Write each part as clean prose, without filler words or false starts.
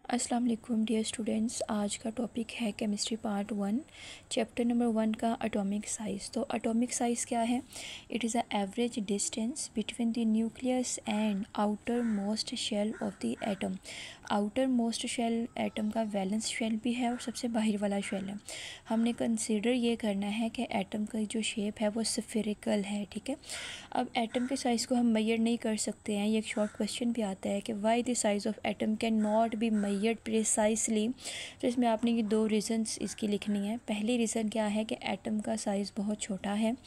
अस्सलाम वालेकुम dear students. आज का टॉपिक है केमिस्ट्री पार्ट 1 चैप्टर नंबर 1 का एटॉमिक साइज़। तो एटॉमिक साइज़ क्या है? It is a average distance between the nucleus and outer most shell of the atom. Outer most shell atom का वैलेंस शेल भी है और सबसे बाहर वाला शेल है। हमने कंसीडर ये करना है कि एटम का जो शेप है वो स्फेरिकल है, ठीक है। अब एटम के साइज़ को हम मेजर नहीं कर सकते हैं। ये एक शॉर्ट क्वेश्चन भी आता है कि why the size of atom can not be measured precisely. तो इसमें आपने ये दो रीज़न्स इसकी लिखनी है। पहली रीज़न क्या है कि एटम का साइज़ बहुत छोटा है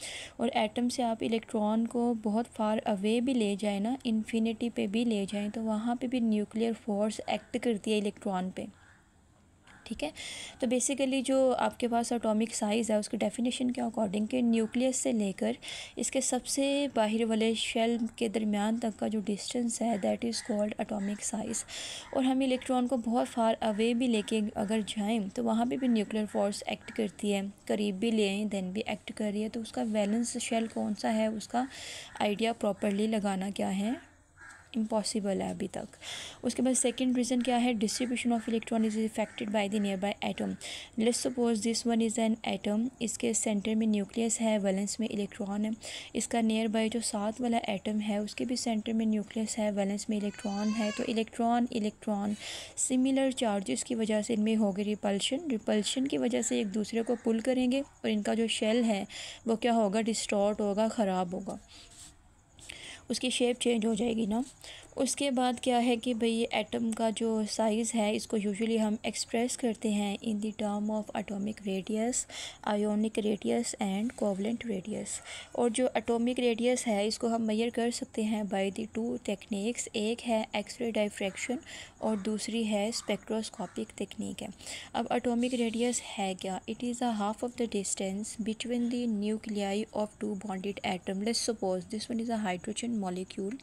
और एटम से आप इलेक्ट्रॉन को बहुत फार अवे भी ले जाएँ ना, इन्फिनिटी पे भी ले जाएँ, तो वहाँ पे भी न्यूक्लियर फोर्स एक्ट करती है इलेक्ट्रॉन पे, ठीक है। तो बेसिकली जो आपके पास एटॉमिक साइज़ है उसकी डेफिनेशन के अकॉर्डिंग कि न्यूक्लियस से लेकर इसके सबसे बाहर वाले शेल के दरमियान तक का जो डिस्टेंस है that is called atomic size. और हम इलेक्ट्रॉन को बहुत फार अवे भी लेके अगर जाएं तो वहाँ पे भी न्यूक्लियर फोर्स एक्ट करती है। करीब भी ले आएँ देन भी एक्ट कर रही है। तो उसका वैलेंस शेल कौन सा है उसका आइडिया प्रॉपरली लगाना क्या है, इम्पॉसिबल है अभी तक। उसके बाद सेकंड रीज़न क्या है? Distribution of electron is affected by the near by atom. Let's suppose this one is an atom. इसके सेंटर में न्यूक्लियस है, वैलेंस में इलेक्ट्रॉन है। इसका नियर बाय जो साथ वाला एटम है उसके भी सेंटर में न्यूक्लियस है, वैलेंस में इलेक्ट्रॉन है। तो इलेक्ट्रॉन सिमिलर चार्जेस की वजह से इनमें होगी रिपल्शन की वजह से एक दूसरे को पुल करेंगे और इनका जो शेल है वो क्या होगा, डिस्टॉर्ट होगा, ख़राब होगा, उसकी शेप चेंज हो जाएगी ना। उसके बाद क्या है कि भाई ये एटम का जो साइज़ है इसको यूजुअली हम एक्सप्रेस करते हैं in the term of atomic radius, ionic radius and covalent radius. और जो एटॉमिक रेडियस है इसको हम मेजर कर सकते हैं बाय द टू टेक्निक्स। एक है एक्सरे डायफ्रैक्शन और दूसरी है स्पेक्ट्रोस्कोपिक टेक्निक है। अब एटॉमिक रेडियस है क्या? It is a half of the distance between the nuclei of two bonded atom. Let's suppose this one is a hydrogen molecule.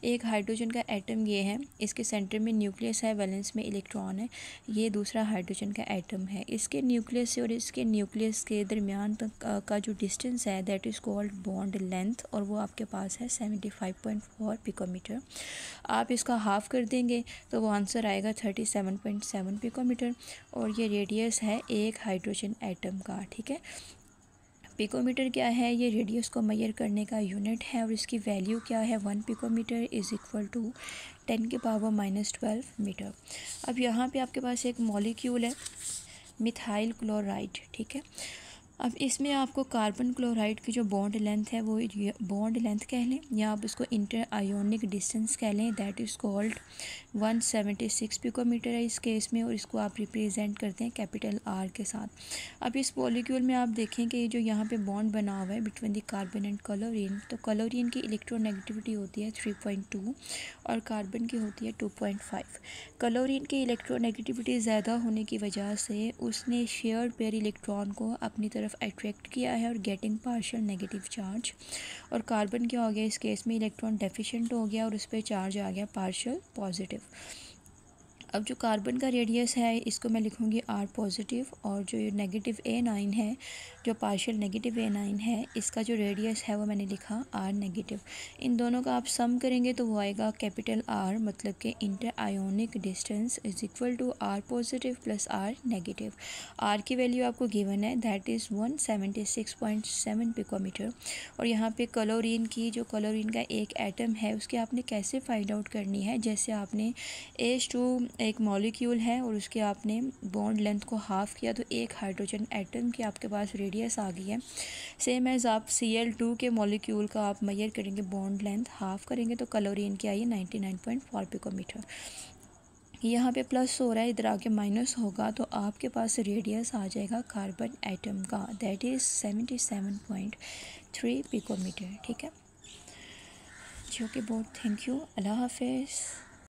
एक हाइड्रोजन का एटम ये है, इसके सेंटर में न्यूक्लियस है, वैलेंस में इलेक्ट्रॉन है। ये दूसरा हाइड्रोजन का एटम है। इसके न्यूक्लियस से और इसके न्यूक्लियस के दरमियान तक का जो डिस्टेंस है that is called bond length और वो आपके पास है 75.4 पिकोमीटर। आप इसका हाफ कर देंगे तो वो आंसर आएगा 37.7 पिकोमीटर। और ये रेडियस है एक हाइड्रोजन एटम का, ठीक है। पिकोमीटर क्या है? ये रेडियस को मेजर करने का यूनिट है और इसकी वैल्यू क्या है? 1 picometer is equal to 10⁻⁻12 meter. अब यहाँ पे आपके पास एक मॉलिक्यूल है मिथाइल क्लोराइड, ठीक है। अब इसमें आपको कार्बन क्लोराइड की जो बॉन्ड लेंथ है वो बॉन्ड लेंथ कह लें या आप इसको इंटर आयोनिक डिस्टेंस कह लें, दैट इज़ कॉल्ड 176 पिकोमीटर है इस केस में। और इसको आप रिप्रेजेंट करते हैं कैपिटल आर के साथ। अब इस मॉलिक्यूल में आप देखें कि जो यहाँ पे बॉन्ड बना हुआ है between the carbon and chlorine, तो क्लोरीन की इलेक्ट्रोनेगेटिविटी होती है 3.2 और कार्बन की होती है 2.5। क्लोरीन की इलेक्ट्रोनेगेटिविटी ज़्यादा होने की वजह से उसने शेयर्ड पेयर इलेक्ट्रॉन को अपनी तरफ अट्रैक्ट किया है और गेटिंग पार्शियल नेगेटिव चार्ज। और कार्बन क्या हो गया इस केस में? इलेक्ट्रॉन डेफिशिएंट हो गया और उस पर चार्ज आ गया पार्शियल पॉजिटिव। अब जो कार्बन का रेडियस है इसको मैं लिखूँगी आर पॉजिटिव और जो नेगेटिव A9 है, जो पार्शियल नेगेटिव A9 है, इसका जो रेडियस है वो मैंने लिखा आर नेगेटिव। इन दोनों का आप सम करेंगे तो वो आएगा कैपिटल आर, मतलब कि inter ionic distance is equal to R positive plus R negative. R की वैल्यू आपको गिवन है दैट इज़ 176.7 पिकोमीटर। और यहाँ पे क्लोरीन की जो क्लोरीन का एक एटम है उसकी आपने कैसे फाइंड आउट करनी है? जैसे आपने H2 एक मॉलिक्यूल है और उसके आपने बॉन्ड लेंथ को हाफ़ किया तो एक हाइड्रोजन एटम की आपके पास रेडियस आ गई है। सेम एज़ आप Cl2 के मॉलिक्यूल का आप मेजर करेंगे, बॉन्ड लेंथ हाफ़ करेंगे तो क्लोरीन की आई है 99.4 पिकोमीटर। यहाँ पे प्लस हो रहा है, इधर आके माइनस होगा तो आपके पास रेडियस आ जाएगा कार्बन एटम का, दैट इज़ 77.3 पिकोमीटर, ठीक है। जो कि बहुत थैंक यू, अल्लाह हाफिज़।